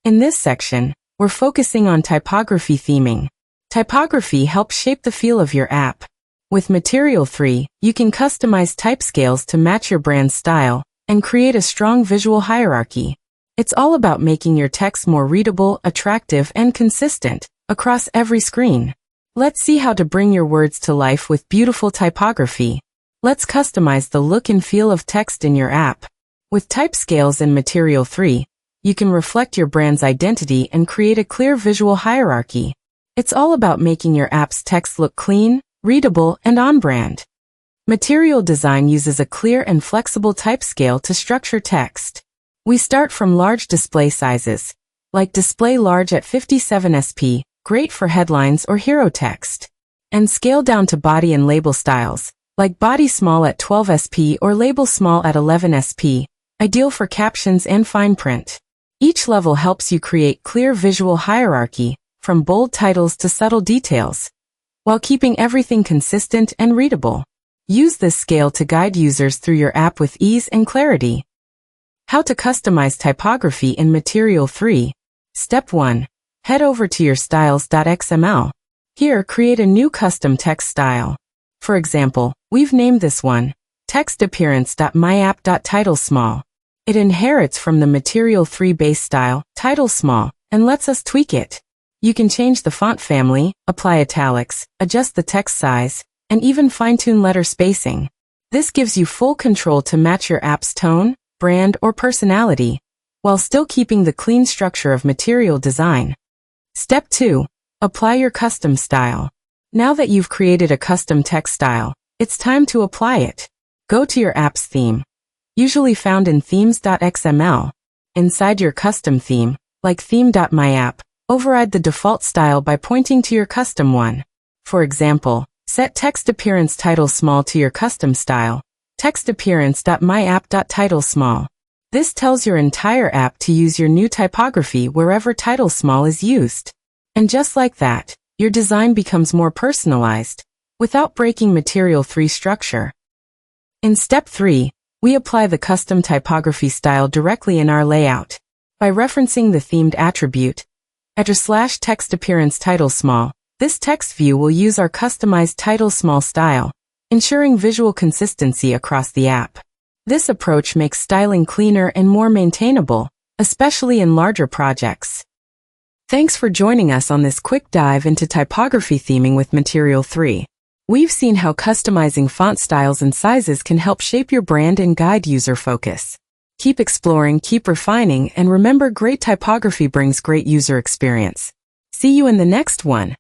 In this section, we're focusing on typography theming. Typography helps shape the feel of your app. With Material 3, you can customize type scales to match your brand's style and create a strong visual hierarchy. It's all about making your text more readable, attractive, and consistent across every screen. Let's see how to bring your words to life with beautiful typography. Let's customize the look and feel of text in your app. With type scales in Material 3, you can reflect your brand's identity and create a clear visual hierarchy. It's all about making your app's text look clean, readable, and on-brand. Material design uses a clear and flexible type scale to structure text. We start from large display sizes, like display large at 57 sp, great for headlines or hero text, and scale down to body and label styles, like body small at 12 sp or label small at 11 sp, ideal for captions and fine print. Each level helps you create clear visual hierarchy, from bold titles to subtle details, while keeping everything consistent and readable. Use this scale to guide users through your app with ease and clarity. How to customize typography in Material 3. Step 1. Head over to your styles.xml. Here, create a new custom text style. For example, we've named this one, textappearance.myapp.titlesmall. It inherits from the Material 3 base style, title small, and lets us tweak it. You can change the font family, apply italics, adjust the text size, and even fine-tune letter spacing. This gives you full control to match your app's tone, brand, or personality, while still keeping the clean structure of Material design. Step 2. Apply your custom style. Now that you've created a custom text style, it's time to apply it. Go to your app's theme, usually found in themes.xml. Inside your custom theme, like theme.myapp, override the default style by pointing to your custom one. For example, set text appearance title small to your custom style, textappearance.myapp.titlesmall. This tells your entire app to use your new typography wherever title small is used. And just like that, your design becomes more personalized, without breaking Material 3 structure. In Step 3, we apply the custom typography style directly in our layout. By referencing the themed attribute, @textappearance_title_small, this text view will use our customized title small style, ensuring visual consistency across the app. This approach makes styling cleaner and more maintainable, especially in larger projects. Thanks for joining us on this quick dive into typography theming with Material 3. We've seen how customizing font styles and sizes can help shape your brand and guide user focus. Keep exploring, keep refining, and remember, great typography brings great user experience. See you in the next one.